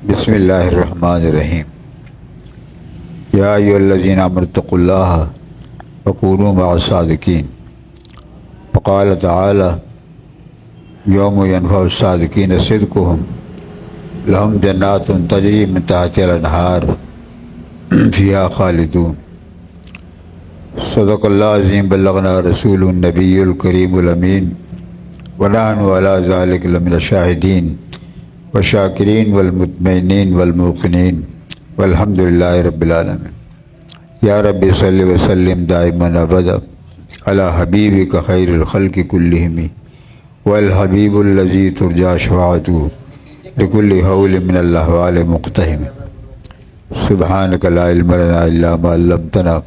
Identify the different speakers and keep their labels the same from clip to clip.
Speaker 1: بسم اللہ الرحمن الرحیم یا ایھا الذین آمنوا اتقوا اللہ وکونوا مع الصادقین وقال تعالی یوم ینفع الصادقین صدقهم لهم جنات تجری من تحتها الانہار فیہا خالدون صدق اللہ عظیم بلغنا رسول النبی الکریم الامین ونحن علی ذلک لمن الشاہدین والشاکرین والمطمئنین والموقنین والحمد للہ رب العالمین یا رب صلی وسلم دائما ابدا علی حبیبک خیر الخلق کلہم والحبیب الذی ترجی شفاعتہ لکل حول من الاحوال مقتحم سبحانک لا علم لنا الا ما علمتنا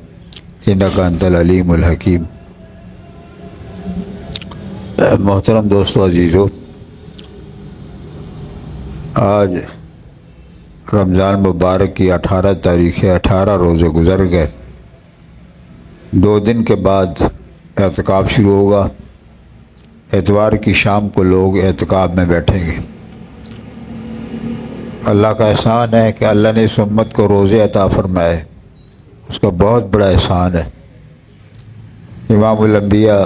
Speaker 1: انک انت العلیم الحکیم۔ محترم دوستو عزیزو، آج رمضان مبارک کی 18 تاریخ ہے۔ 18 روزے گزر گئے۔ 2 دن کے بعد اعتکاف شروع ہوگا۔ اتوار کی شام کو لوگ اعتکاف میں بیٹھیں گے۔ اللہ کا احسان ہے کہ اللہ نے اس امت کو روزے عطا فرمائے، اس کا بہت بڑا احسان ہے۔ امام الانبیاء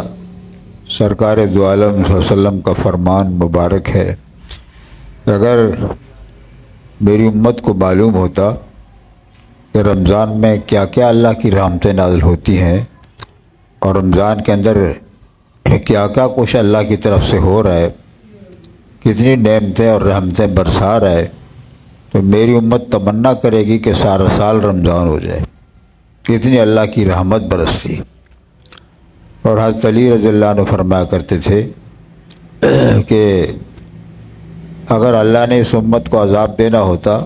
Speaker 1: سرکار دو عالم صلی اللہ علیہ وسلم کا فرمان مبارک ہے کہ اگر میری امت کو معلوم ہوتا کہ رمضان میں کیا کیا اللہ کی رحمتیں نازل ہوتی ہیں اور رمضان کے اندر کیا کیا کچھ اللہ کی طرف سے ہو رہا ہے، کتنی نعمتیں اور رحمتیں برسا رہا ہے، تو میری امت تمنا کرے گی کہ سارا سال رمضان ہو جائے، کتنی اللہ کی رحمت برستی۔ اور حضرت علی رضی اللہ عنہ فرمایا کرتے تھے کہ اگر اللہ نے اس امت کو عذاب دینا ہوتا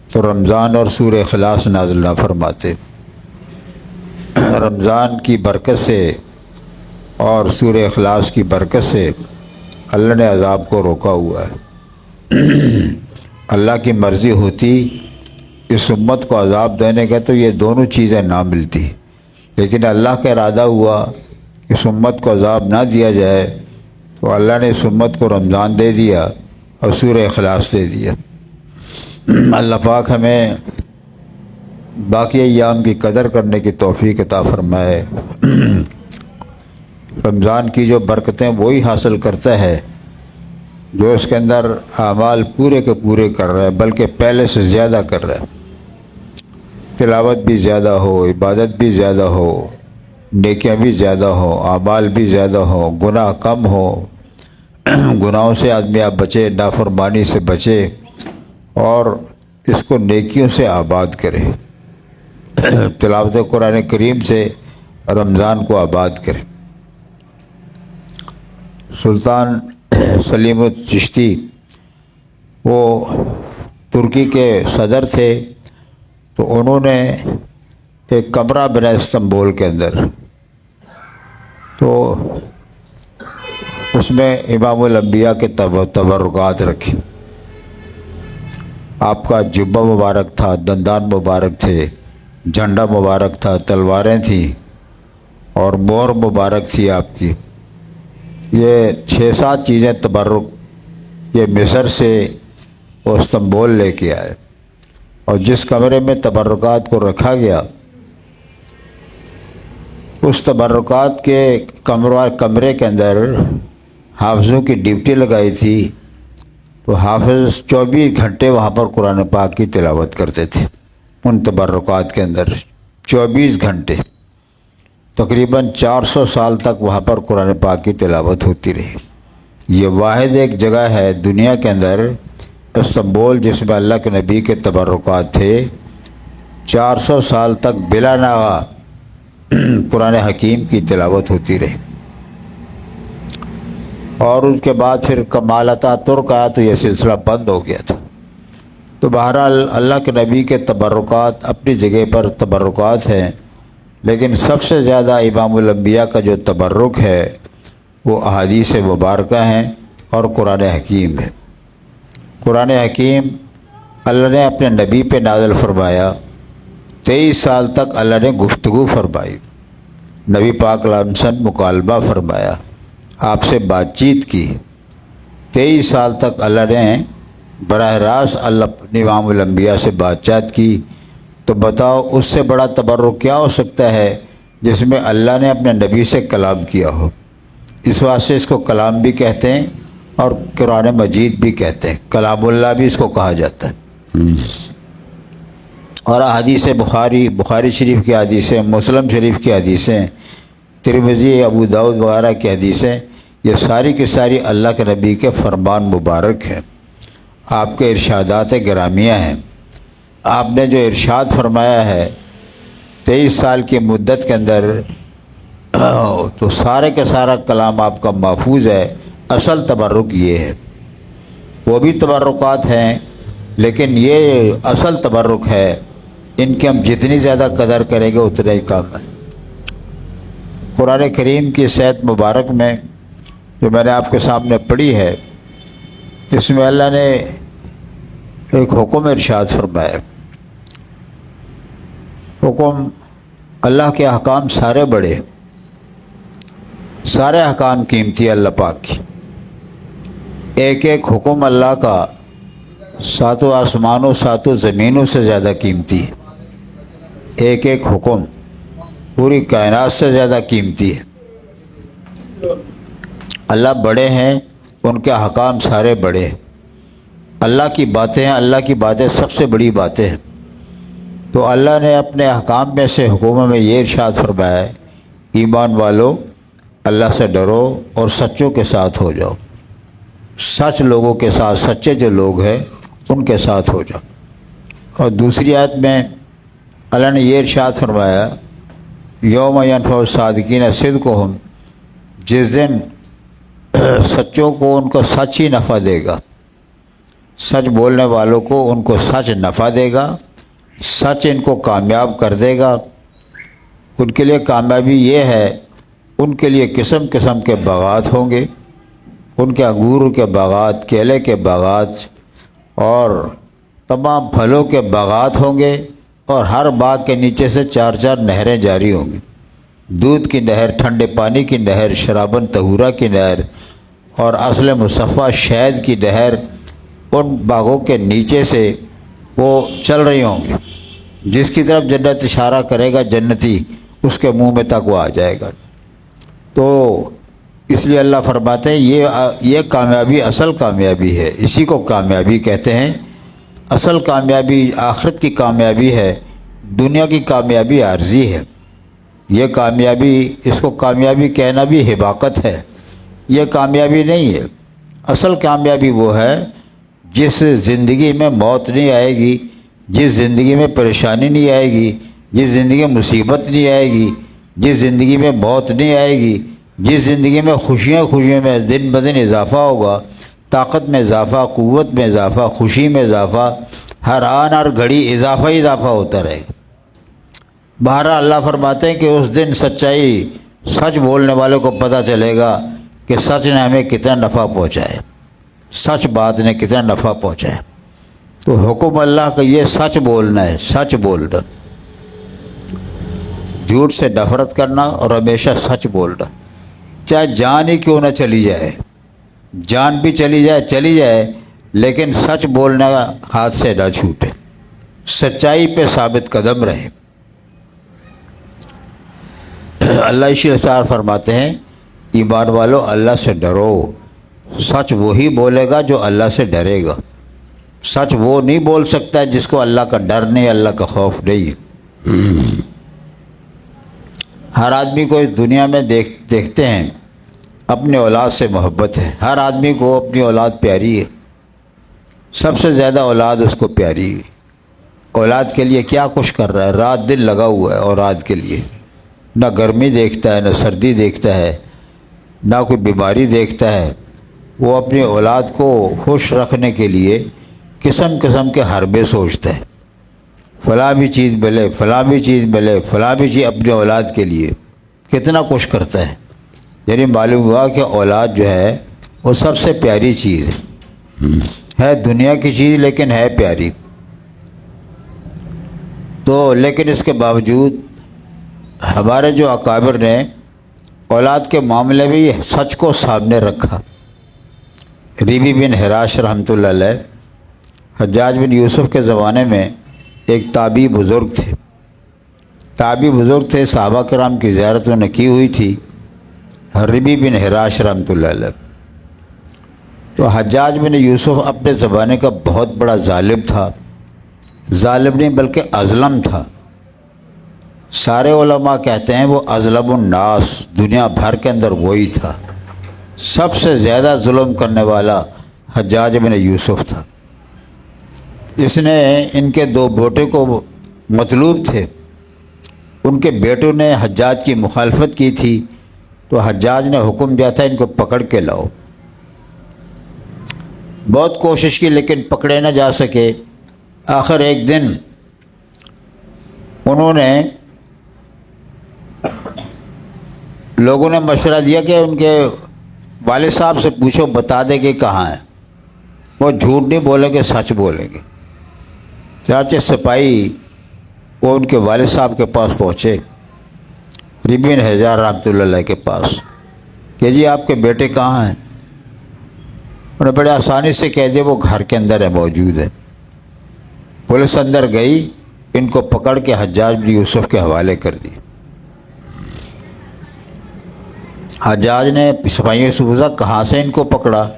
Speaker 1: تو رمضان اور سورہ اخلاص نازل نہ فرماتے۔ رمضان کی برکت سے اور سورہ اخلاص کی برکت سے اللہ نے عذاب کو روکا ہوا ہے۔ اللہ کی مرضی ہوتی اس امت کو عذاب دینے کا تو یہ دونوں چیزیں نہ ملتی، لیکن اللہ کا ارادہ ہوا کہ اس امت کو عذاب نہ دیا جائے تو اللہ نے اس امت کو رمضان دے دیا اور سورہ اخلاص دے دیا۔ اللہ پاک ہمیں باقی ایام کی قدر کرنے کی توفیق عطا فرمائے۔ رمضان کی جو برکتیں وہی حاصل کرتا ہے جو اس کے اندر اعمال پورے کے پورے کر رہا ہے، بلکہ پہلے سے زیادہ کر رہا ہے۔ تلاوت بھی زیادہ ہو، عبادت بھی زیادہ ہو، نیکیاں بھی زیادہ ہو، اعمال بھی زیادہ ہو، گناہ کم ہو، گناہوں سے آدمی آپ بچے، نافرمانی سے بچے اور اس کو نیکیوں سے آباد کرے، تلاوت قرآن کریم سے رمضان کو آباد کرے۔ سلطان سلیم الچشتی وہ ترکی کے صدر تھے، تو انہوں نے ایک کمرہ بنا استنبول کے اندر، تو اس میں امام الانبیاء کے تبرکات رکھے۔ آپ کا جبہ مبارک تھا، دندان مبارک تھے، جھنڈا مبارک تھا، تلواریں تھیں اور مور مبارک تھی آپ کی۔ یہ 6-7 چیزیں تبرک یہ مصر سے وہ استنبول لے کے آئے، اور جس کمرے میں تبرکات کو رکھا گیا اس تبرکات کے کمرے کے اندر حافظوں کی ڈیوٹی لگائی تھی، تو حافظ 24 گھنٹے وہاں پر قرآن پاک کی تلاوت کرتے تھے۔ ان تبرکات کے اندر 24 گھنٹے، تقریباً 400 سال تک وہاں پر قرآن پاک کی تلاوت ہوتی رہی۔ یہ واحد ایک جگہ ہے دنیا کے اندر، استنبول، جس میں اللہ کے نبی کے تبرکات تھے۔ 400 سال تک بلا ناغہ قرآن حکیم کی تلاوت ہوتی رہی، اور اس کے بعد پھر کمال ترک آیا تو یہ سلسلہ بند ہو گیا تھا۔ تو بہرحال اللہ کے نبی کے تبرکات اپنی جگہ پر تبرکات ہیں، لیکن سب سے زیادہ امام الانبیاء کا جو تبرک ہے وہ احادیث مبارکہ ہیں اور قرآن حکیم ہے۔ قرآن حکیم اللہ نے اپنے نبی پہ نازل فرمایا، 23 سال تک اللہ نے گفتگو فرمائی، نبی پاک علیہ وسلم مکالمہ فرمایا، آپ سے بات چیت کی۔ 23 سال تک اللہ نے براہ راست اللہ امام الانبیاء سے بات چیت کی، تو بتاؤ اس سے بڑا تبرک کیا ہو سکتا ہے جس میں اللہ نے اپنے نبی سے کلام کیا ہو۔ اس واسطے اس کو کلام بھی کہتے ہیں اور قرآن مجید بھی کہتے ہیں، کلام اللہ بھی اس کو کہا جاتا ہے۔ اور احادیث بخاری شریف کی حدیثیں، مسلم شریف کی حدیثیں، ترمذی، ابو داؤد وغیرہ کی حدیثیں، یہ ساری کی ساری اللہ کے نبی کے فرمان مبارک ہیں، آپ کے ارشادات گرامیہ ہیں۔ آپ نے جو ارشاد فرمایا ہے 23 سال کی مدت کے اندر، تو سارے کا سارا کلام آپ کا محفوظ ہے۔ اصل تبرک یہ ہے، وہ بھی تبرکات ہیں لیکن یہ اصل تبرک ہے، ان کی ہم جتنی زیادہ قدر کریں گے اتنا ہی کم ہے۔ قرآن کریم کی صحت مبارک میں جو میں نے آپ کے سامنے پڑھی ہے، اس میں اللہ نے ایک حکم ارشاد فرمایا۔ حکم، اللہ کے احکام سارے بڑے، سارے احکام قیمتی اللہ پاک کی، ایک ایک حکم اللہ کا ساتوں آسمانوں ساتوں زمینوں سے زیادہ قیمتی ہے، ایک ایک حکم پوری کائنات سے زیادہ قیمتی ہے۔ اللہ بڑے ہیں، ان کے احکام سارے بڑے ہیں، اللہ کی باتیں ہیں، اللہ کی باتیں سب سے بڑی باتیں ہیں۔ تو اللہ نے اپنے احکام میں سے حکموں میں یہ ارشاد فرمایا ہے، ایمان والو اللہ سے ڈرو اور سچوں کے ساتھ ہو جاؤ، سچ لوگوں کے ساتھ، سچے جو لوگ ہیں ان کے ساتھ ہو جاؤ۔ اور دوسری آیت میں اللہ نے یہ ارشاد فرمایا، یوم ینفع الصادقین صدقہم، جس دن سچوں کو ان کو سچ ہی نفع دے گا، سچ بولنے والوں کو ان کو سچ نفع دے گا، سچ ان کو کامیاب کر دے گا۔ ان کے لیے کامیابی یہ ہے، ان کے لیے قسم قسم کے باغات ہوں گے، ان کے انگور کے باغات، کیلے کے باغات اور تمام پھلوں کے باغات ہوں گے، اور ہر باغ کے نیچے سے 4 نہریں جاری ہوں گی، دودھ کی نہر، ٹھنڈے پانی کی نہر، شرابن طہورہ کی نہر اور اصل مصفیٰ شہد کی نہر ان باغوں کے نیچے سے وہ چل رہی ہوں گی۔ جس کی طرف جنت اشارہ کرے گا جنتی، اس کے منہ میں تک وہ آ جائے گا۔ تو اس لیے اللہ فرماتے ہیں یہ کامیابی اصل کامیابی ہے، اسی کو کامیابی کہتے ہیں۔ اصل کامیابی آخرت کی کامیابی ہے، دنیا کی کامیابی عارضی ہے۔ یہ کامیابی، اس کو کامیابی کہنا بھی حماقت ہے، یہ کامیابی نہیں ہے۔ اصل کامیابی وہ ہے جس زندگی میں موت نہیں آئے گی، جس زندگی میں پریشانی نہیں آئے گی، جس زندگی میں مصیبت نہیں آئے گی، جس زندگی میں موت نہیں آئے گی، جس زندگی میں خوشیاں میں دن بدن اضافہ ہوگا، طاقت میں اضافہ، قوت میں اضافہ، خوشی میں اضافہ، ہر آن ہر گھڑی اضافہ ہی اضافہ ہوتا رہے گا۔ بہرحال اللہ فرماتے ہیں کہ اس دن سچائی، سچ بولنے والوں کو پتہ چلے گا کہ سچ نے ہمیں کتنا نفع پہنچایا، سچ بات نے کتنا نفع پہنچایا۔ تو حکم اللہ کا یہ سچ بولنا ہے، سچ بولنا، جھوٹ سے نفرت کرنا اور ہمیشہ سچ بولنا، چاہے جان ہی کیوں نہ چلی جائے، جان بھی چلی جائے لیکن سچ بولنا ہاتھ سے نہ چھوٹے، سچائی پہ ثابت قدم رہے۔ اللہ اشار فرماتے ہیں، ایمان والو اللہ سے ڈرو، سچ وہی بولے گا جو اللہ سے ڈرے گا۔ سچ وہ نہیں بول سکتا ہے جس کو اللہ کا ڈر نہیں، اللہ کا خوف نہیں۔ ہر آدمی کو اس دنیا میں دیکھتے ہیں، اپنے اولاد سے محبت ہے، ہر آدمی کو اپنی اولاد پیاری ہے، سب سے زیادہ اولاد اس کو پیاری ہے۔ اولاد کے لیے کیا کچھ کر رہا ہے، رات دن لگا ہوا ہے اولاد کے لیے، نہ گرمی دیکھتا ہے، نہ سردی دیکھتا ہے، نہ کوئی بیماری دیکھتا ہے۔ وہ اپنی اولاد کو خوش رکھنے کے لیے قسم قسم کے حربے سوچتا ہے، فلاں بھی چیز ملے، فلاں بھی چیز ملے، فلاں بھی چیز اپنے اولاد کے لیے کتنا کچھ کرتا ہے۔ یعنی معلوم ہوا کہ اولاد جو ہے وہ سب سے پیاری چیز ہے دنیا کی چیز، لیکن ہے پیاری۔ تو لیکن اس کے باوجود ہمارے جو اکابر نے اولاد کے معاملے میں یہ سچ کو سامنے رکھا۔ ریبی بن حراش رحمۃ اللہ علیہ حجاج بن یوسف کے زمانے میں ایک تابعی بزرگ تھے، تابعی بزرگ تھے، صحابہ کرام کی زیارت انہوں نے کی ہوئی تھی، ربی بن حراش رحمۃ اللہ علیہ۔ تو حجاج بن یوسف اپنے زمانے کا بہت بڑا ظالم تھا، ظالم نہیں بلکہ اظلم تھا۔ سارے علماء کہتے ہیں وہ اظلم الناس، دنیا بھر کے اندر وہی تھا، سب سے زیادہ ظلم کرنے والا حجاج بن یوسف تھا۔ اس نے ان کے دو بیٹے کو مطلوب تھے، ان کے بیٹوں نے حجاج کی مخالفت کی تھی، تو حجاج نے حکم دیا تھا ان کو پکڑ کے لاؤ۔ بہت کوشش کی لیکن پکڑے نہ جا سکے۔ آخر ایک دن انہوں نے لوگوں نے مشورہ دیا کہ ان کے والد صاحب سے پوچھو، بتا دے کہ کہاں ہیں۔ وہ جھوٹ نہیں بولیں گے، سچ بولیں گے۔ چنانچہ سپاہی وہ ان کے والد صاحب کے پاس پہنچے، ربی بن حراش رحمۃ اللہ علیہ کے پاس، کہ جی آپ کے بیٹے کہاں ہیں؟ انہوں نے بڑے آسانی سے کہہ دیا وہ گھر کے اندر ہے، موجود ہے۔ پولیس اندر گئی، ان کو پکڑ کے حجاج بن یوسف کے حوالے کر دی۔ حجاج نے سپاہیوں سے پوچھا کہاں سے ان کو پکڑا؟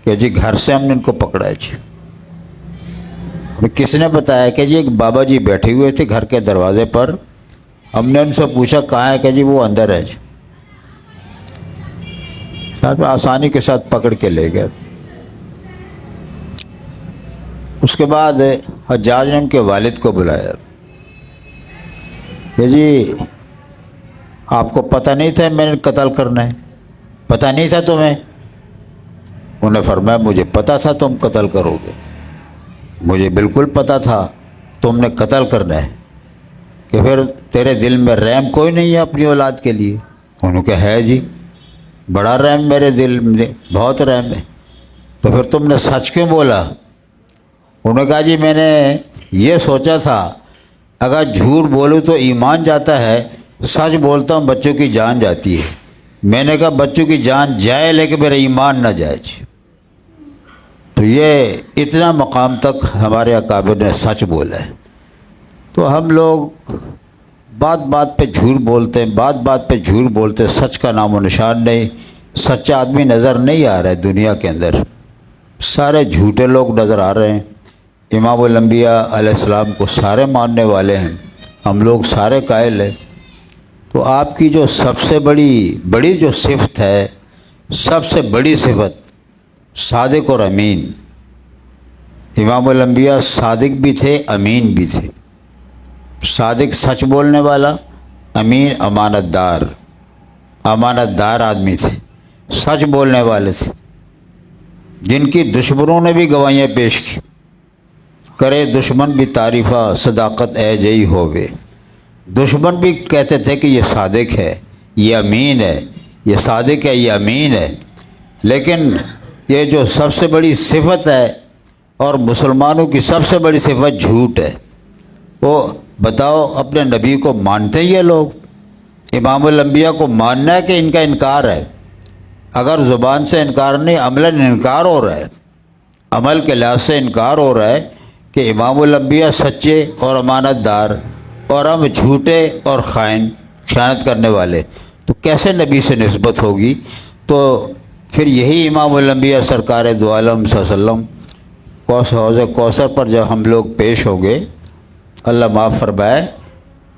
Speaker 1: کہ جی گھر سے ہم نے ان کو پکڑا ہے جی۔ کس نے بتایا؟ کہ جی ایک بابا جی بیٹھے ہوئے تھے گھر کے دروازے پر، ہم نے ان سے پوچھا کہاں ہے؟ کہ جی وہ اندر ہے جی۔ ساتھ میں آسانی کے ساتھ پکڑ کے لے گئے۔ اس کے بعد حجاج نے ان کے والد کو بلایا کہ جی آپ کو پتہ نہیں تھا میں نے قتل کرنا ہے؟ پتہ نہیں تھا تمہیں؟ انہوں نے فرمایا مجھے پتہ تھا تم قتل کرو گے، مجھے بالکل پتہ تھا تم نے قتل کرنا ہے، کہ پھر تیرے دل میں رحم کوئی نہیں ہے اپنی اولاد کے لیے؟ انہوں نے کہا ہے جی، بڑا رحم میرے دل میں، بہت رحم ہے۔ تو پھر تم نے سچ کیوں بولا؟ انہوں نے کہا جی میں نے یہ سوچا تھا اگر جھوٹ بولوں تو ایمان جاتا ہے، سچ بولتا ہوں بچوں کی جان جاتی ہے۔ میں نے کہا بچوں کی جان جائے لیکن میرا ایمان نہ جائے جی۔ تو یہ اتنا مقام تک ہمارے اکابر نے سچ بولا ہے۔ تو ہم لوگ بات بات پہ جھوٹ بولتے ہیں، بات بات پہ جھوٹ بولتے ہیں، سچ کا نام و نشان نہیں، سچا آدمی نظر نہیں آ رہا ہے دنیا کے اندر، سارے جھوٹے لوگ نظر آ رہے ہیں۔ امام الانبیاء علیہ السلام کو سارے ماننے والے ہیں، ہم لوگ سارے قائل ہیں۔ تو آپ کی جو سب سے بڑی جو صفت ہے، سب سے بڑی صفت صادق اور امین۔ امام الانبیاء صادق بھی تھے، امین بھی تھے۔ صادق سچ بولنے والا، امین امانت دار آدمی تھے، سچ بولنے والے تھے، جن کی دشمنوں نے بھی گواہیاں پیش کی۔ کرے دشمن بھی تعریفہ صداقت اے جئی ہووے، دشمن بھی کہتے تھے کہ یہ صادق ہے، یہ امین ہے، یہ صادق ہے، یہ امین ہے۔ لیکن یہ جو سب سے بڑی صفت ہے اور مسلمانوں کی سب سے بڑی صفت جھوٹ ہے۔ وہ بتاؤ اپنے نبی کو مانتے ہیں یہ لوگ؟ امام الانبیاء کو ماننا ہے کہ ان کا انکار ہے؟ اگر زبان سے انکار نہیں، عملاً انکار ہو رہا ہے، عمل کے لحاظ سے انکار ہو رہا ہے کہ امام الانبیاء سچے اور امانت دار اور ہم جھوٹے اور خیانت کرنے والے، تو کیسے نبی سے نسبت ہوگی؟ تو پھر یہی امام الانبیاء سرکار دو عالم صلی اللہ علیہ وسلم حوض کوثر پر جب ہم لوگ پیش ہو گئے، اللہ معاف فرمائے،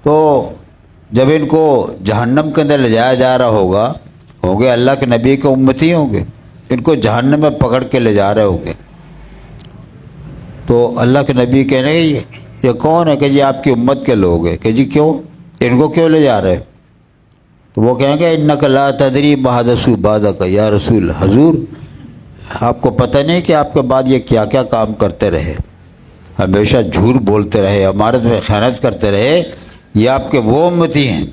Speaker 1: تو جب ان کو جہنم کے اندر لے جایا جا رہا ہوگے اللہ کے نبی کے امتی ہوں گے، ان کو جہنم میں پکڑ کے لے جا رہے ہوں گے، تو اللہ کے نبی کہنے گے یہ کون ہے؟ کہ جی آپ کی امت کے لوگ ہیں۔ کہ جی کیوں؟ ان کو کیوں لے جا رہے ہیں؟ تو وہ کہیں گے انک لا تدری ما حدثوا بعدک یا رسول، حضور آپ کو پتہ نہیں کہ آپ کے بعد یہ کیا کیا کام کرتے رہے، ہمیشہ جھوٹ بولتے رہے، امانت میں خیانت کرتے رہے، یہ آپ کے وہ امتی ہیں۔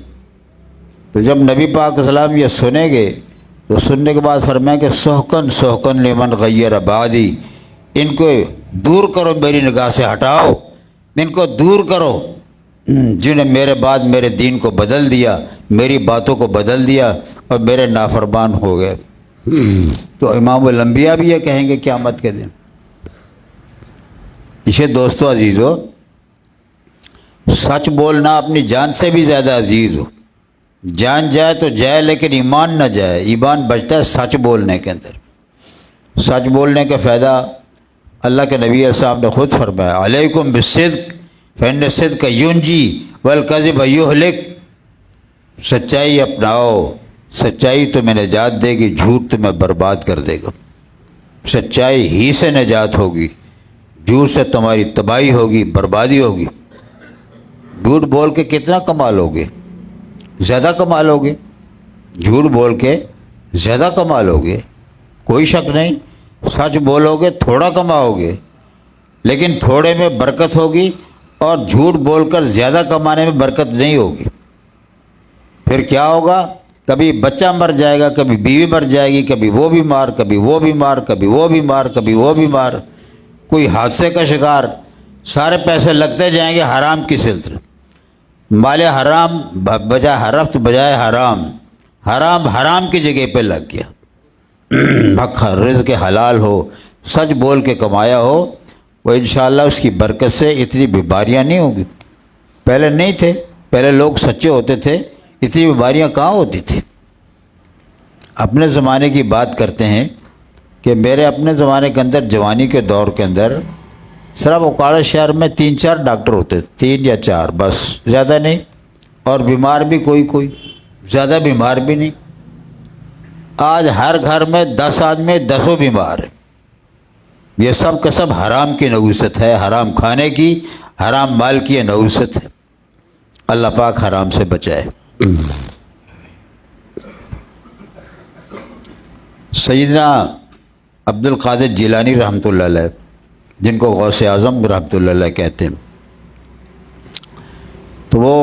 Speaker 1: تو جب نبی پاک علیہ السلام یہ سنیں گے تو سننے کے بعد فرمائیں کہ سحقن سحقن لمن غیر بعدی، ان کو دور کرو، میری نگاہ سے ہٹاؤ، ان کو دور کرو جنہیں میرے بعد میرے دین کو بدل دیا، میری باتوں کو بدل دیا اور میرے نافرمان ہو گئے۔ تو امام الانبیاء بھی یہ کہیں گے قیامت کے دن۔ اسے دوستو عزیزو، سچ بولنا اپنی جان سے بھی زیادہ عزیز ہو۔ جان جائے تو جائے لیکن ایمان نہ جائے۔ ایمان بچتا ہے سچ بولنے کے اندر۔ سچ بولنے کا فائدہ اللہ کے نبی علیہ السلام نے خود فرمایا، علیکم بالصدق فإن الصدق ینجی والکذب یہلک۔ سچائی اپناؤ، سچائی تمہیں نجات دے گی، جھوٹ تمہیں برباد کر دے گا۔ سچائی ہی سے نجات ہوگی، جھوٹ سے تمہاری تباہی ہوگی، بربادی ہوگی۔ جھوٹ بول کے کتنا کما لو گے؟ زیادہ کما لو گے۔ جھوٹ بول کے زیادہ کما لو گے، کوئی شک نہیں۔ سچ بولو گے تھوڑا کماؤ گے، لیکن تھوڑے میں برکت ہوگی، اور جھوٹ بول کر زیادہ کمانے میں برکت نہیں ہوگی۔ پھر کیا ہوگا؟ کبھی بچہ مر جائے گا، کبھی بیوی مر جائے گی، کبھی وہ بیمار، کبھی وہ بیمار، کبھی وہ بیمار، کبھی وہ بیمار، کوئی حادثے کا شکار۔ سارے پیسے لگتے جائیں گے حرام کی سلسلے۔ مال حرام بجائے رفت بجائے حرام، حرام حرام کی جگہ پہ لگ گیا۔ حق رزق حلال ہو، سچ بول کے کمایا ہو، وہ انشاءاللہ اس کی برکت سے اتنی بیماریاں نہیں ہوں گی۔ پہلے نہیں تھے، پہلے لوگ سچے ہوتے تھے، اتنی بیماریاں کہاں ہوتی تھی۔ اپنے زمانے کی بات کرتے ہیں کہ میرے اپنے زمانے کے اندر، جوانی کے دور کے اندر، صرف اوکاڑا شہر میں 3-4 ڈاکٹر ہوتے تھے، 3 یا 4 بس، زیادہ نہیں۔ اور بیمار بھی کوئی، زیادہ بیمار بھی نہیں۔ آج ہر گھر میں 10 آدمی 10 بیمار ہیں۔ یہ سب کا سب حرام کی نحوست ہے، حرام کھانے کی، حرام مال کی نحوست ہے۔ اللہ پاک حرام سے بچائے۔ سیدنا عبد القادر جیلانی رحمۃ اللہ علیہ، جن کو غوث اعظم رحمۃ اللہ علیہ کہتے ہیں، تو وہ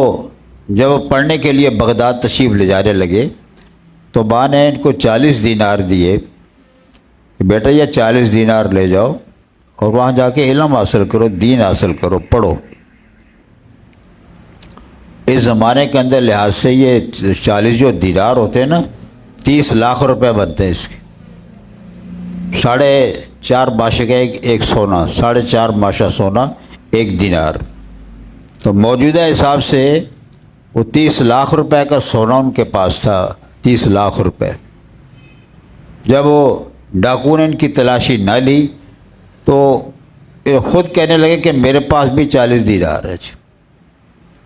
Speaker 1: جب پڑھنے کے لیے بغداد تشریف لے جانے لگے تو ماں نے ان کو 40 دینار دیے کہ بیٹا یہ 40 دینار لے جاؤ اور وہاں جا کے علم حاصل کرو، دین حاصل کرو، پڑھو۔ اس زمانے کے اندر لحاظ سے یہ 40 جو دینار ہوتے ہیں نا، 30 لاکھ روپے بنتے ہیں اس کے۔ 4.5 ماشے کا ایک سونا، 4.5 ماشا سونا 1 دینار۔ تو موجودہ حساب سے وہ 30 لاکھ روپے کا سونا ان کے پاس تھا، 30 لاکھ روپے۔ جب وہ ڈاکو نے ان کی تلاشی نہ لی تو خود کہنے لگے کہ میرے پاس بھی 40 دینار ہے،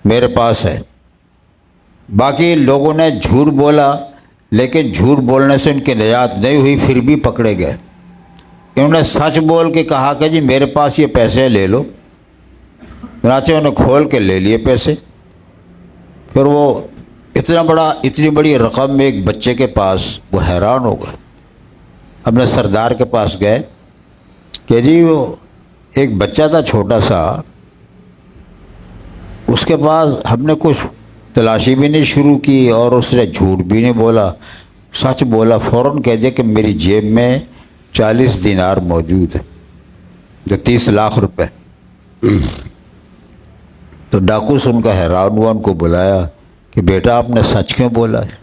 Speaker 1: میرے پاس ہے۔ باقی لوگوں نے جھوٹ بولا، لیکن جھوٹ بولنے سے ان کی نجات نہیں ہوئی، پھر بھی پکڑے گئے۔ انہوں نے سچ بول کے کہا کہ جی میرے پاس یہ پیسے لے لو، چنانچہ انہوں نے کھول کے لے لیے پیسے۔ پھر وہ اتنی بڑی رقم ایک بچے کے پاس، وہ حیران ہو گئے۔ اپنے سردار کے پاس گئے کہ جی وہ ایک بچہ تھا چھوٹا سا، اس کے پاس ہم نے کچھ تلاشی بھی نہیں شروع کی اور اس نے جھوٹ بھی نہیں بولا، سچ بولا۔ فوراً کہہ دیا کہ میری جیب میں 40 دینار موجود ہے، جو 30 لاکھ روپے۔ تو ڈاکو سن کا حیران ہوا، ان کو بلایا کہ بیٹا آپ نے سچ کیوں بولا ہے؟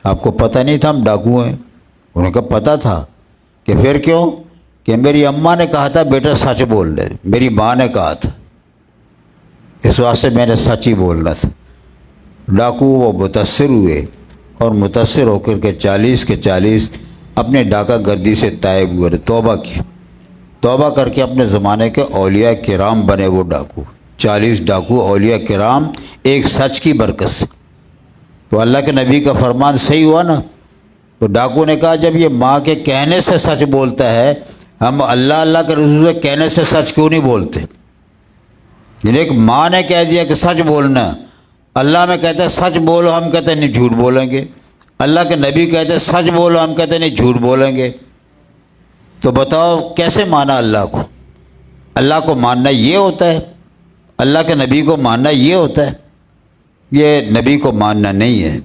Speaker 1: آپ کو پتہ نہیں تھا ہم ڈاکو ہیں؟ انہوں نے کہا پتہ تھا۔ کہ پھر کیوں؟ کہ میری اماں نے کہا تھا بیٹا سچ بول لے، میری ماں نے کہا تھا، اس واسطے میں نے سچ ہی بولنا تھا۔ ڈاکو وہ متاثر ہوئے اور متاثر ہو کر کے 40 کے 40 اپنے ڈاکہ گردی سے تائب ہوئے، توبہ کی، توبہ کر کے اپنے زمانے کے اولیاء کرام بنے وہ ڈاکو۔ 40 ڈاکو اولیاء کرام، ایک سچ کی برکت سے۔ تو اللہ کے نبی کا فرمان صحیح ہوا نا۔ تو ڈاکو نے کہا جب یہ ماں کے کہنے سے سچ بولتا ہے، ہم اللہ کے رسول کے کہنے سے سچ کیوں نہیں بولتے؟ یعنی ایک ماں نے کہہ دیا کہ سچ بولنا، اللہ میں کہتا ہے سچ بولو، ہم کہتے ہیں نہیں جھوٹ بولیں گے۔ اللہ کے نبی کہتے ہیں سچ بولو، ہم کہتے ہیں نہیں جھوٹ بولیں گے۔ تو بتاؤ کیسے مانا اللہ کو؟ اللہ کو ماننا یہ ہوتا ہے، اللہ کے نبی کو ماننا یہ ہوتا ہے؟ یہ نبی کو ماننا نہیں ہے،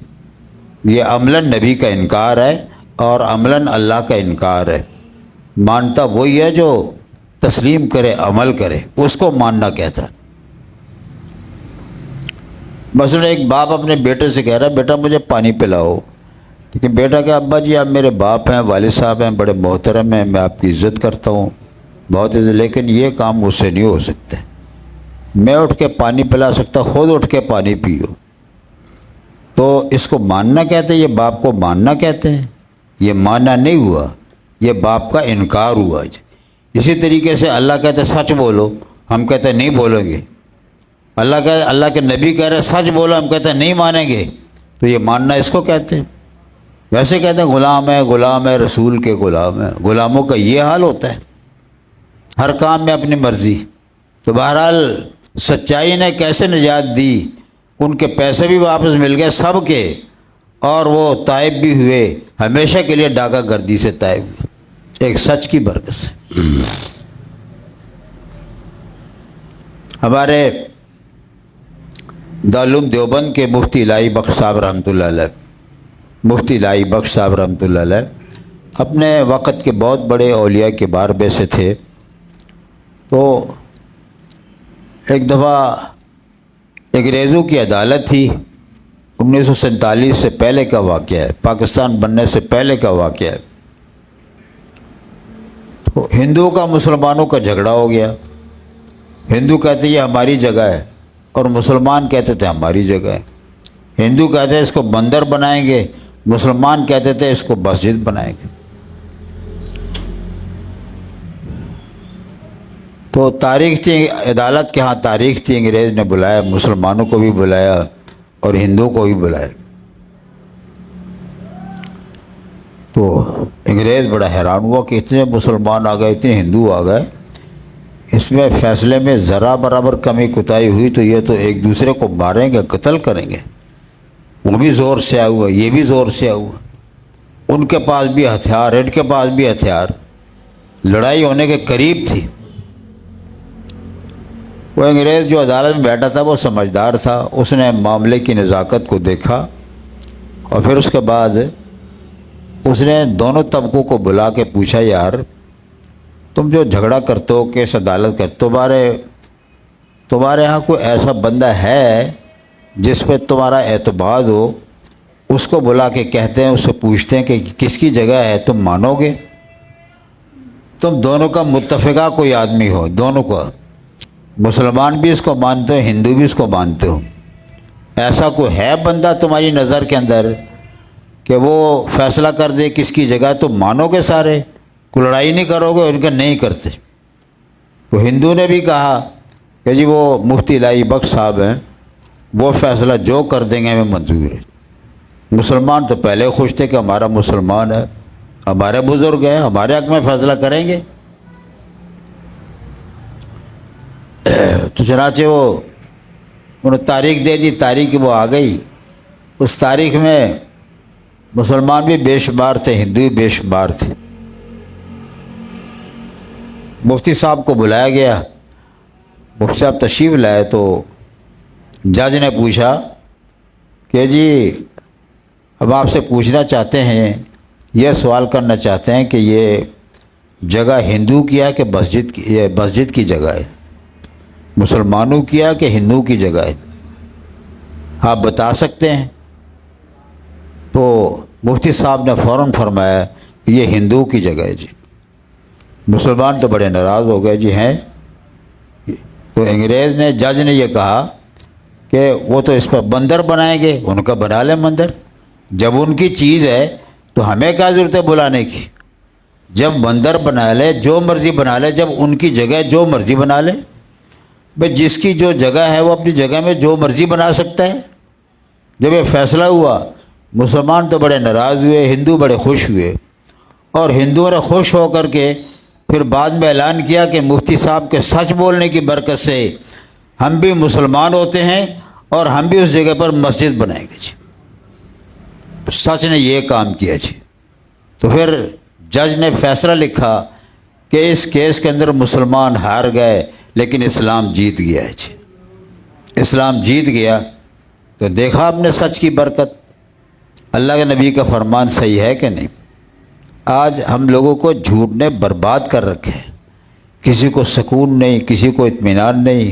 Speaker 1: یہ عملاً نبی کا انکار ہے اور عملاً اللہ کا انکار ہے۔ مانتا وہی ہے جو تسلیم کرے، عمل کرے، اس کو ماننا کہتا ہے۔ مثلا ایک باپ اپنے بیٹے سے کہہ رہا ہے بیٹا مجھے پانی پلاؤ، لیکن بیٹا کہ ابا جی آپ میرے باپ ہیں، والد صاحب ہیں، بڑے محترم ہیں، میں آپ کی عزت کرتا ہوں، بہت عزت، لیکن یہ کام مجھ سے نہیں ہو سکتا، میں اٹھ کے پانی پلا سکتا، خود اٹھ کے پانی پیو۔ تو اس کو ماننا کہتے ہیں، یہ باپ کو ماننا کہتے ہیں؟ یہ ماننا نہیں ہوا، یہ باپ کا انکار ہوا جی۔ اسی طریقے سے اللہ کہتے ہیں سچ بولو، ہم کہتے ہیں نہیں بولیں گے۔ اللہ کے نبی کہہ رہے سچ بولو، ہم کہتے ہیں نہیں مانیں گے۔ تو یہ ماننا اس کو کہتے ہیں۔ ویسے کہتے ہیں غلام ہے رسول کے غلام ہے، غلاموں کا یہ حال ہوتا ہے، ہر کام میں اپنی مرضی۔ تو بہرحال سچائی نے کیسے نجات دی، ان کے پیسے بھی واپس مل گئے سب کے، اور وہ تائب بھی ہوئے، ہمیشہ کے لیے ڈاکہ گردی سے تائب ہوئے، ایک سچ کی برکت سے۔ ہمارے دارالعلوم دیوبند کے مفتی الہی بخش صاحب رحمۃ اللہ علیہ، مفتی الہی بخش صاحب رحمۃ اللہ علیہ اپنے وقت کے بہت بڑے اولیاء کے بار میں سے تھے۔ تو ایک دفعہ انگریزوں کی عدالت تھی، 1947 سے پہلے کا واقعہ ہے، پاکستان بننے سے پہلے کا واقعہ ہے۔ تو ہندوؤں کا مسلمانوں کا جھگڑا ہو گیا، ہندو کہتے یہ ہماری جگہ ہے، اور مسلمان کہتے تھے ہماری جگہ ہے۔ ہندو کہتے ہیں اس کو بندر بنائیں گے، مسلمان کہتے تھے اس کو مسجد بنائیں گے۔ تو تاریخ تھی عدالت کے ہاں، تاریخ تھی، انگریز نے بلایا، مسلمانوں کو بھی بلایا اور ہندوؤں کو بھی بلایا۔ تو انگریز بڑا حیران ہوا کہ اتنے مسلمان آ گئے، اتنے ہندو آ گئے، اس میں فیصلے میں ذرا برابر کمی کوتاہی ہوئی تو یہ تو ایک دوسرے کو ماریں گے، قتل کریں گے۔ وہ بھی زور سے آیا ہوا، یہ بھی زور سے آیا ہوا، ان کے پاس بھی ہتھیار، ان کے پاس بھی ہتھیار، لڑائی ہونے کے قریب تھی۔ وہ انگریز جو عدالت میں بیٹھا تھا وہ سمجھدار تھا، اس نے معاملے کی نزاکت کو دیکھا، اور پھر اس کے بعد اس نے دونوں طبقوں کو بلا کے پوچھا، یار تم جو جھگڑا کرتے ہو، کیس عدالت کرتے، تمہارے ہاں کوئی ایسا بندہ ہے جس پہ تمہارا اعتماد ہو؟ اس کو بلا کے کہتے ہیں، اس سے پوچھتے ہیں کہ کس کی جگہ ہے، تم مانو گے؟ تم دونوں کا متفقہ کوئی آدمی ہو، دونوں کا، مسلمان بھی اس کو مانتے ہو، ہندو بھی اس کو مانتے ہو، ایسا کوئی ہے بندہ تمہاری نظر کے اندر کہ وہ فیصلہ کر دے کس کی جگہ؟ تم مانو گے سارے، کوئی لڑائی نہیں کرو گے؟ ان کا نہیں کرتے۔ وہ ہندو نے بھی کہا کہ جی وہ مفتی الہی بخش صاحب ہیں، وہ فیصلہ جو کر دیں گے ہمیں منظور ہے۔ مسلمان تو پہلے خوش تھے کہ ہمارا مسلمان ہے، ہمارے بزرگ ہیں، ہمارے حق میں فیصلہ کریں گے۔ تو چنانچہ انہوں نے تاریخ دے دی، تاریخ وہ آ گئی، اس تاریخ میں مسلمان بھی بے شمار تھے، ہندو بھی بے شمار تھے۔ مفتی صاحب کو بلایا گیا، مفتی صاحب تشریف لائے تو جج نے پوچھا کہ جی اب آپ سے پوچھنا چاہتے ہیں، یہ سوال کرنا چاہتے ہیں کہ یہ جگہ ہندو کی ہے کہ مسجد کی؟ یہ مسجد کی جگہ ہے، مسلمانوں کی ہے کہ ہندو کی جگہ ہے، آپ بتا سکتے ہیں؟ تو مفتی صاحب نے فوراً فرمایا کہ یہ ہندو کی جگہ ہے جی۔ مسلمان تو بڑے ناراض ہو گئے، جی ہیں؟ تو انگریز نے، جج نے یہ کہا کہ وہ تو اس پر بندر بنائیں گے، ان کا بنا لیں بندر، جب ان کی چیز ہے تو ہمیں کیا ضرورت ہے بلانے کی؟ جب بندر بنا لے، جو مرضی بنا لے، جب ان کی جگہ جو مرضی بنا لے، بھائی جس کی جو جگہ ہے وہ اپنی جگہ میں جو مرضی بنا سکتا ہے۔ جب یہ فیصلہ ہوا، مسلمان تو بڑے ناراض ہوئے، ہندو بڑے خوش ہوئے، اور ہندوؤں نے خوش ہو کر کے پھر بعد میں اعلان کیا کہ مفتی صاحب کے سچ بولنے کی برکت سے ہم بھی مسلمان ہوتے ہیں اور ہم بھی اس جگہ پر مسجد بنائیں گے جی۔ سچ نے یہ کام کیا جی۔ تو پھر جج نے فیصلہ لکھا کہ اس کیس کے اندر مسلمان ہار گئے لیکن اسلام جیت گیا ہے جی۔ اسلام جیت گیا تو دیکھا آپ نے سچ کی برکت، اللہ کے نبی کا فرمان صحیح ہے کہ نہیں؟ آج ہم لوگوں کو جھوٹ نے برباد کر رکھے ہیں، کسی کو سکون نہیں، کسی کو اطمینان نہیں،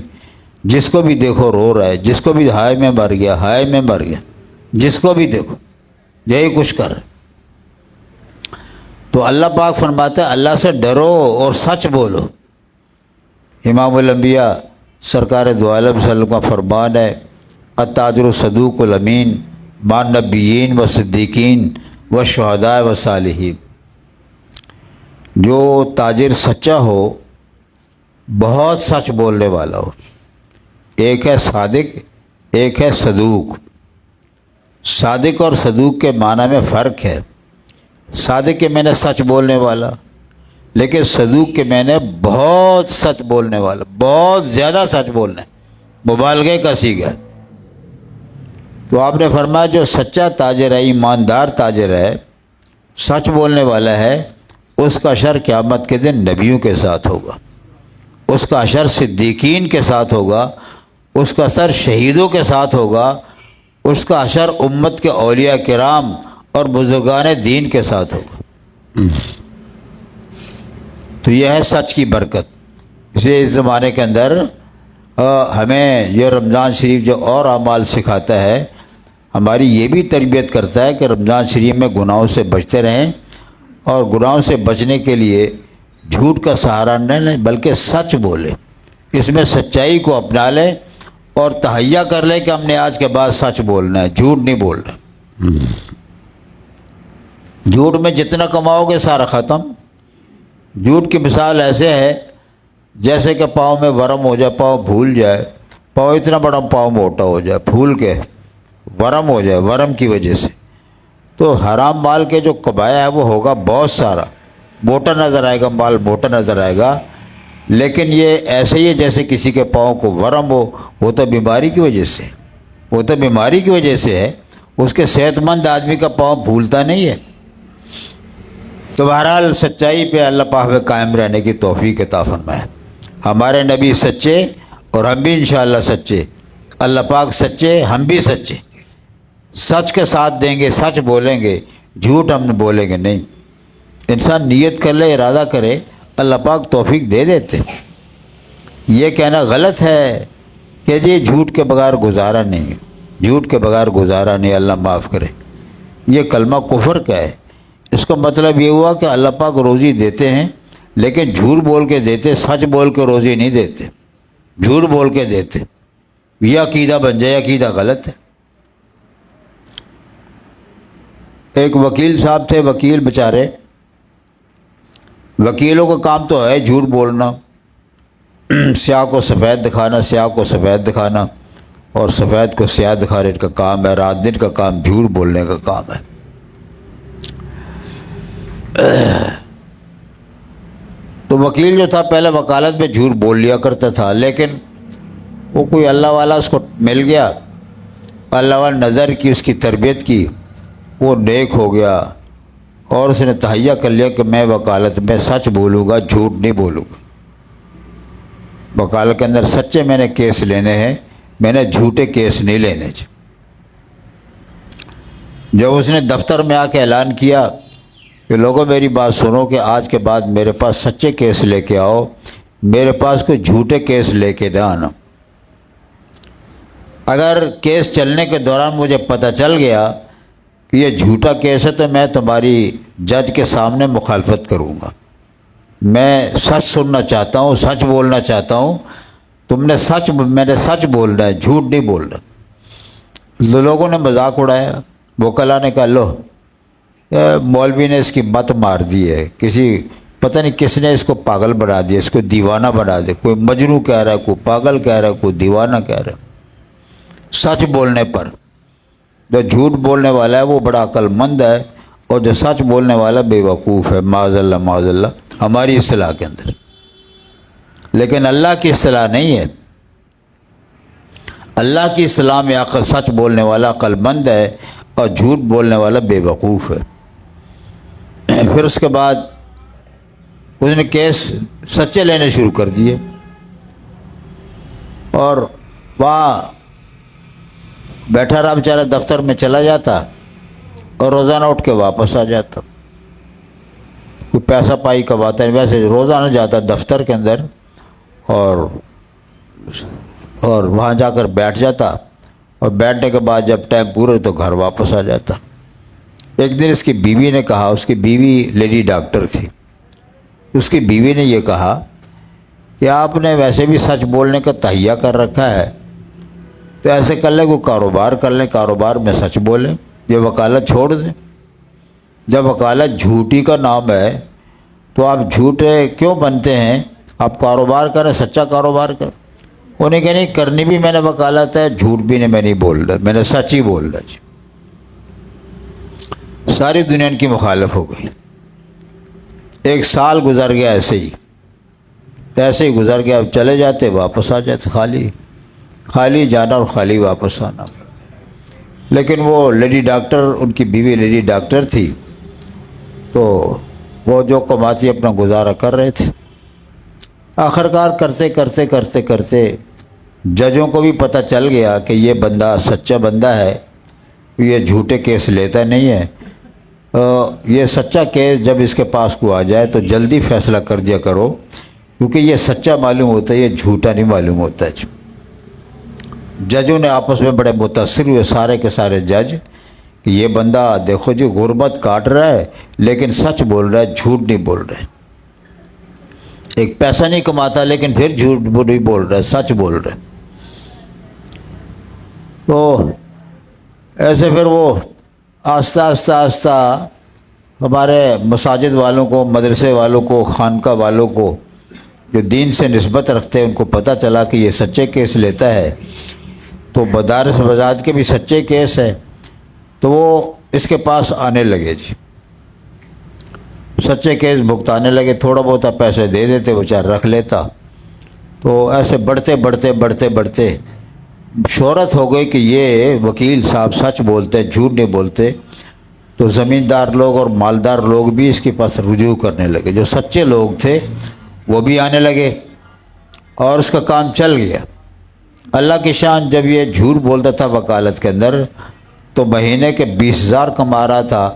Speaker 1: جس کو بھی دیکھو رو رہا ہے، جس کو بھی ہائے میں مر گیا، ہائے میں مر گیا، جس کو بھی دیکھو یہی کچھ کر رہے۔ تو اللہ پاک فرماتا ہے اللہ سے ڈرو اور سچ بولو، امام الانبیاء سرکار دو عالم صلی اللہ علیہ وسلم کا فرمان ہے التاجر الصدوق الامین مع النبیین و صدیقین و شہداء و صالحین، جو تاجر سچا ہو، بہت سچ بولنے والا ہو. ایک ہے صادق، ایک ہے صدوق. صادق اور صدوق کے معنی میں فرق ہے. صادق کے معنی سچ بولنے والا، لیکن صدوق کے معنی بہت سچ بولنے والا، بہت زیادہ سچ بولنا، مبالغے کا صیغہ. تو آپ نے فرمایا جو سچا تاجر ہے، ایماندار تاجر ہے، سچ بولنے والا ہے، اس کا حشر قیامت کے دن نبیوں کے ساتھ ہوگا، اس کا حشر صدیقین کے ساتھ ہوگا، اس کا حشر شہیدوں کے ساتھ ہوگا، اس کا حشر امت کے اولیاء کرام اور بزرگان دین کے ساتھ ہوگا. تو یہ ہے سچ کی برکت. اس لیے اس زمانے کے اندر ہمیں یہ رمضان شریف جو اور اعمال سکھاتا ہے، ہماری یہ بھی تربیت کرتا ہے کہ رمضان شریف میں گناہوں سے بچتے رہیں، اور گناہوں سے بچنے کے لیے جھوٹ کا سہارا نہ لیں بلکہ سچ بولیں. اس میں سچائی کو اپنا لیں اور تہیا کر لیں کہ ہم نے آج کے بعد سچ بولنا ہے، جھوٹ نہیں بولنا. جھوٹ میں جتنا کماؤ گے سارا ختم. جھوٹ کی مثال ایسے ہے جیسے کہ پاؤں میں ورم ہو جائے، پاؤں پھول جائے، پاؤں اتنا بڑا پاؤں موٹا ہو جائے، پھول کے ورم ہو جائے، ورم کی وجہ سے. تو حرام مال کے جو کمایا ہے وہ ہوگا بہت سارا، موٹا نظر آئے گا، مال موٹا نظر آئے گا، لیکن یہ ایسے ہی ہے جیسے کسی کے پاؤں کو ورم ہو. وہ تو بیماری کی وجہ سے، وہ تو بیماری کی وجہ سے ہے. اس کے صحت مند آدمی کا پاؤں پھولتا نہیں ہے. تو بہرحال سچائی پہ اللہ پاک میں قائم رہنے کی توفیق عطا فرمائے. ہمارے نبی سچے اور ہم بھی انشاءاللہ سچے، اللہ پاک سچے، ہم بھی سچے. سچ کے ساتھ دیں گے، سچ بولیں گے، جھوٹ ہم بولیں گے نہیں. انسان نیت کر لے، ارادہ کرے، اللہ پاک توفیق دے دیتے. یہ کہنا غلط ہے کہ جی جھوٹ کے بغیر گزارا نہیں، جھوٹ کے بغیر گزارا نہیں، اللہ معاف کرے. یہ کلمہ کفر کا ہے. اس کا مطلب یہ ہوا کہ اللہ پاک روزی دیتے ہیں لیکن جھوٹ بول کے دیتے، سچ بول کے روزی نہیں دیتے، جھوٹ بول کے دیتے. یہ عقیدہ بن جائے، عقیدہ غلط ہے. ایک وکیل صاحب تھے، وکیل بیچارے، وکیلوں کا کام تو ہے جھوٹ بولنا، سیاہ کو سفید دکھانا، سیاہ کو سفید دکھانا، اور سفید کو سیاہ دکھانے کا کام ہے. رات دن کا کام جھوٹ بولنے کا کام ہے. تو وکیل جو تھا پہلے وکالت میں جھوٹ بول لیا کرتا تھا، لیکن وہ کوئی اللہ والا اس کو مل گیا، اللہ والا نظر کی، اس کی تربیت کی، وہ نیک ہو گیا، اور اس نے تہیا کر لیا کہ میں وکالت میں سچ بولوں گا، جھوٹ نہیں بولوں گا. وکالت کے اندر سچے میں نے کیس لینے ہیں، میں نے جھوٹے کیس نہیں لینے. جب اس نے دفتر میں آ کے اعلان کیا کہ لوگوں میری بات سنو کہ آج کے بعد میرے پاس سچے کیس لے کے آؤ، میرے پاس کوئی جھوٹے کیس لے کے نہ آنا. اگر کیس چلنے کے دوران مجھے پتہ چل گیا کہ یہ جھوٹا کیس ہے تو میں تمہاری جج کے سامنے مخالفت کروں گا. میں سچ سننا چاہتا ہوں، سچ بولنا چاہتا ہوں. میں نے سچ بولنا ہے، جھوٹ نہیں بولنا. لوگوں نے مذاق اڑایا. وکلا نے کہا لو مولوی نے اس کی مت مار دی ہے، کسی پتہ نہیں کس نے اس کو پاگل بنا دیا، اس کو دیوانہ بنا دیا. کوئی مجنوں کہہ رہا ہے، کوئی پاگل کہہ رہا ہے، کوئی دیوانہ کہہ رہا ہے سچ بولنے پر. جو جھوٹ بولنے والا ہے وہ بڑا عقل مند ہے، اور جو سچ بولنے والا بے وقوف ہے. معاذ اللہ، معاذ اللہ، ہماری اصطلاح کے اندر. لیکن اللہ کی اصطلاح نہیں ہے. اللہ کی اصطلاح میں سچ بولنے والا عقل مند ہے اور جھوٹ بولنے والا بے وقوف ہے. پھر اس کے بعد اس نے کیس سچے لینے شروع کر دیے، اور وہاں بیٹھا رہا بیچارہ، دفتر میں چلا جاتا اور روزانہ اٹھ کے واپس آ جاتا. کوئی پیسہ پائی کماتا ہے، ویسے روزانہ جاتا دفتر کے اندر اور وہاں جا کر بیٹھ جاتا، اور بیٹھنے کے بعد جب ٹائم پورا تو گھر واپس آ جاتا. ایک دن اس کی بیوی نے کہا، اس کی بیوی لیڈی ڈاکٹر تھی، اس کی بیوی نے یہ کہا کہ آپ نے ویسے بھی سچ بولنے کا تہیہ کر رکھا ہے، تو ایسے کر لیں کوئی کاروبار کر لیں، کاروبار میں سچ بولیں، یہ وکالت چھوڑ دیں۔ جب وکالت جھوٹی کا نام ہے تو آپ جھوٹے کیوں بنتے ہیں؟ آپ کاروبار کریں، سچا کاروبار کریں۔ انہیں کہ نہیں کرنی بھی میں نے وکالت ہے، جھوٹ بھی نہیں، میں نہیں بول رہا، میں نے سچ ہی بول رہا جی۔ ساری دنیا ان کی مخالف ہو گئی۔ 1 سال گزر گیا ایسے ہی گزر گیا، اب چلے جاتے واپس آ جاتے، خالی جانا اور خالی واپس آنا۔ لیکن وہ لیڈی ڈاکٹر، ان کی بیوی لیڈی ڈاکٹر تھی، تو وہ جو کماتی اپنا گزارا کر رہے تھے۔ آخرکار کرتے ججوں کو بھی پتہ چل گیا کہ یہ بندہ سچا بندہ ہے، یہ جھوٹے کیس لیتا نہیں ہے، یہ سچا کیس جب اس کے پاس کو آ جائے تو جلدی فیصلہ کر دیا کرو، کیونکہ یہ سچا معلوم ہوتا ہے، یہ جھوٹا نہیں معلوم ہوتا ہے۔ ججوں نے آپس میں بڑے متاثر ہوئے، سارے کے سارے جج، کہ یہ بندہ دیکھو جی غربت کاٹ رہا ہے لیکن سچ بول رہا ہے، جھوٹ نہیں بول رہا ہے۔ ایک پیسہ نہیں کماتا لیکن پھر جھوٹ نہیں بول رہا ہے، سچ بول رہا ہے۔ تو ایسے پھر وہ آہستہ ہمارے مساجد والوں کو، مدرسے والوں کو، خانقاہ والوں کو جو دین سے نسبت رکھتے ہیں، ان کو پتہ چلا کہ یہ سچے کیس لیتا ہے، تو مدارس وزارت کے بھی سچے کیس ہے، تو وہ اس کے پاس آنے لگے جی، سچے کیس بھگتانے لگے، تھوڑا بہت پیسے دے دیتے، وہ چار رکھ لیتا۔ تو ایسے بڑھتے شہرت ہو گئی کہ یہ وکیل صاحب سچ بولتے، جھوٹ نہیں بولتے، تو زمیندار لوگ اور مالدار لوگ بھی اس کے پاس رجوع کرنے لگے، جو سچے لوگ تھے وہ بھی آنے لگے، اور اس کا کام چل گیا۔ اللہ کی شان، جب یہ جھوٹ بولتا تھا وکالت کے اندر تو مہینے کے 20,000 کما رہا تھا،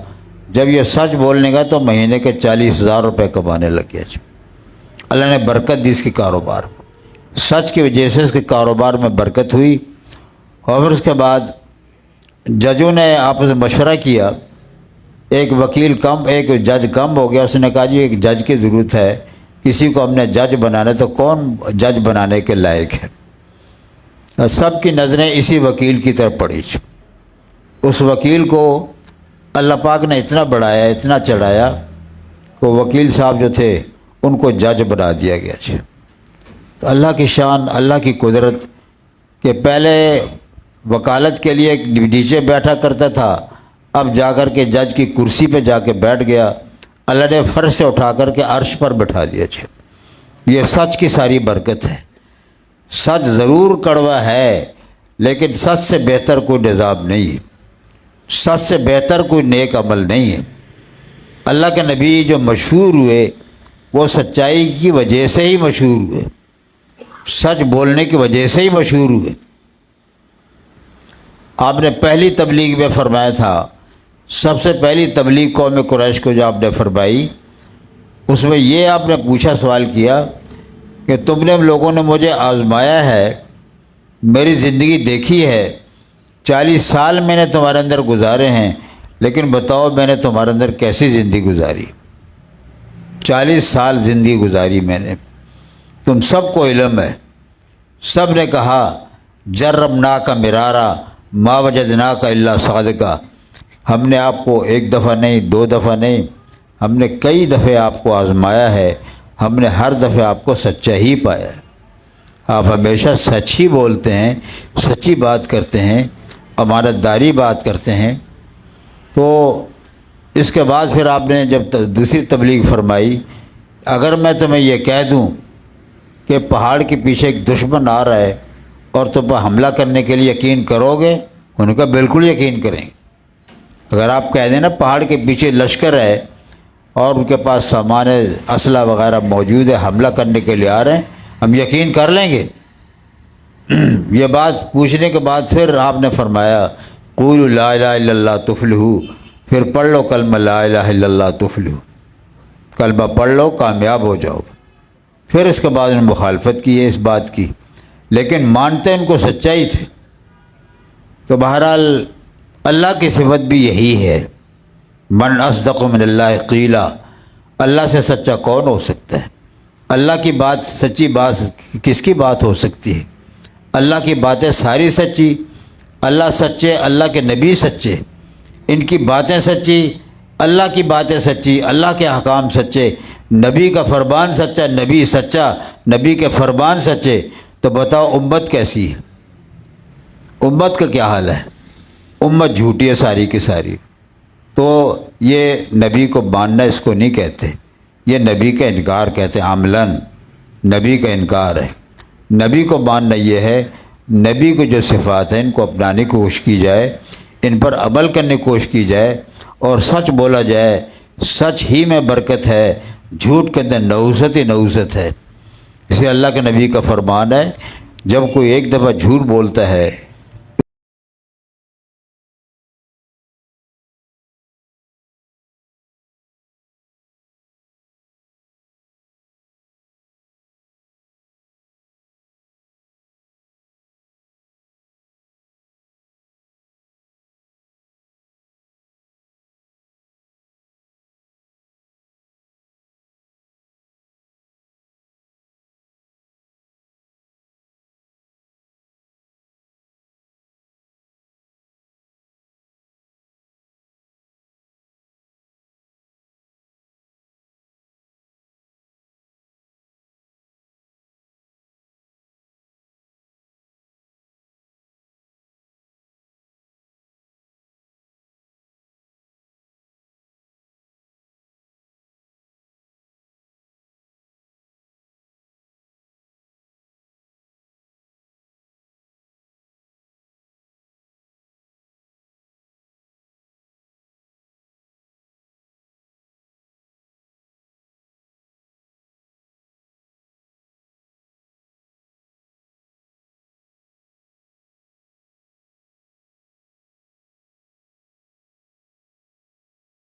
Speaker 1: جب یہ سچ بولنے کا تو مہینے کے 40,000 روپے کمانے لگ گیا۔ اللہ نے برکت دی اس کے کاروبار میں، سچ کی وجہ سے اس کے کاروبار میں برکت ہوئی۔ اور پھر اس کے بعد ججوں نے آپس میں مشورہ کیا، ایک وکیل کم، ایک جج کم ہو گیا، اس نے کہا جی ایک جج کی ضرورت ہے، کسی کو ہم نے جج بنانا، تو کون جج بنانے کے لائق ہے؟ سب کی نظریں اسی وکیل کی طرف پڑی۔ اس وکیل کو اللہ پاک نے اتنا بڑھایا، اتنا چڑھایا کہ وکیل صاحب جو تھے ان کو جج بنا دیا گیا۔ تو اللہ کی شان، اللہ کی قدرت کہ پہلے وکالت کے لیے ایک نیچے بیٹھا کرتا تھا، اب جا کر کے جج کی کرسی پہ جا کے بیٹھ گیا، اللہ نے فرش سے اٹھا کر کے عرش پر بٹھا دیا۔ یہ سچ کی ساری برکت ہے۔ سچ ضرور کڑوا ہے لیکن سچ سے بہتر کوئی نظام نہیں ہے، سچ سے بہتر کوئی نیک عمل نہیں ہے۔ اللہ کے نبی جو مشہور ہوئے وہ سچائی کی وجہ سے ہی مشہور ہوئے، سچ بولنے کی وجہ سے ہی مشہور ہوئے۔ آپ نے پہلی تبلیغ میں فرمایا تھا، سب سے پہلی تبلیغ قوم قریش کو جو آپ نے فرمائی، اس میں یہ آپ نے پوچھا، سوال کیا کہ تم نے لوگوں نے مجھے آزمایا ہے، میری زندگی دیکھی ہے، 40 سال میں نے تمہارے اندر گزارے ہیں، لیکن بتاؤ میں نے تمہارے اندر کیسی زندگی گزاری؟ 40 سال زندگی گزاری میں نے، تم سب کو علم ہے۔ سب نے کہا جربناک مرارا ما وجدناک الا صادقا، ہم نے آپ کو 1 دفعہ نہیں، 2 دفعہ نہیں، ہم نے کئی دفعہ آپ کو آزمایا ہے، ہم نے ہر دفعہ آپ کو سچا ہی پایا ہے، آپ ہمیشہ سچ ہی بولتے ہیں، سچی بات کرتے ہیں، امانت داری بات کرتے ہیں۔ تو اس کے بعد پھر آپ نے جب دوسری تبلیغ فرمائی، اگر میں تمہیں یہ کہہ دوں کہ پہاڑ کے پیچھے ایک دشمن آ رہا ہے اور تم پر حملہ کرنے کے لیے یقین کرو گے؟ انہوں نے کہا بالکل یقین کریں گے۔ اگر آپ کہہ دیں نا پہاڑ کے پیچھے لشکر ہے اور ان کے پاس سامان اسلحہ وغیرہ موجود ہے، حملہ کرنے کے لیے آ رہے ہیں، ہم یقین کر لیں گے۔ یہ بات پوچھنے کے بعد پھر آپ نے فرمایا قولوا لا الہ الا اللہ تفلحوا، پھر پڑھ لو کلمہ لا الہ الا اللہ تفلحوا، کلمہ پڑھ لو کامیاب ہو جاؤ گے۔ پھر اس کے بعد انہوں نے مخالفت کی ہے اس بات کی، لیکن مانتے ان کو سچائی تھے۔ تو بہرحال اللہ کی صفت بھی یہی ہے، من اصدق من اللہ قیلا، اللہ سے سچا کون ہو سکتا ہے؟ اللہ کی بات سچی بات کس کی بات ہو سکتی ہے؟ اللہ کی باتیں ساری سچی، اللہ سچے، اللہ کے نبی سچے، ان کی باتیں سچی، اللہ کی باتیں سچی، اللہ کے احکام سچے، نبی کا فرمان سچا، نبی سچا، نبی کے فرمان سچے، تو بتاؤ امت کیسی ہے؟ امت کا کیا حال ہے؟ امت جھوٹی ہے ساری کی ساری۔ تو یہ نبی کو ماننا اس کو نہیں کہتے، یہ نبی کا انکار کہتے ہیں، عملاً نبی کا انکار ہے۔ نبی کو ماننا یہ ہے، نبی کو جو صفات ہیں ان کو اپنانے کی کوشش کی جائے، ان پر عمل کرنے کی کوشش کی جائے، اور سچ بولا جائے۔ سچ ہی میں برکت ہے، جھوٹ کے اندر نحوست ہی نحوست ہے۔ اسے اللہ کے نبی کا فرمان ہے، جب کوئی ایک دفعہ جھوٹ بولتا ہے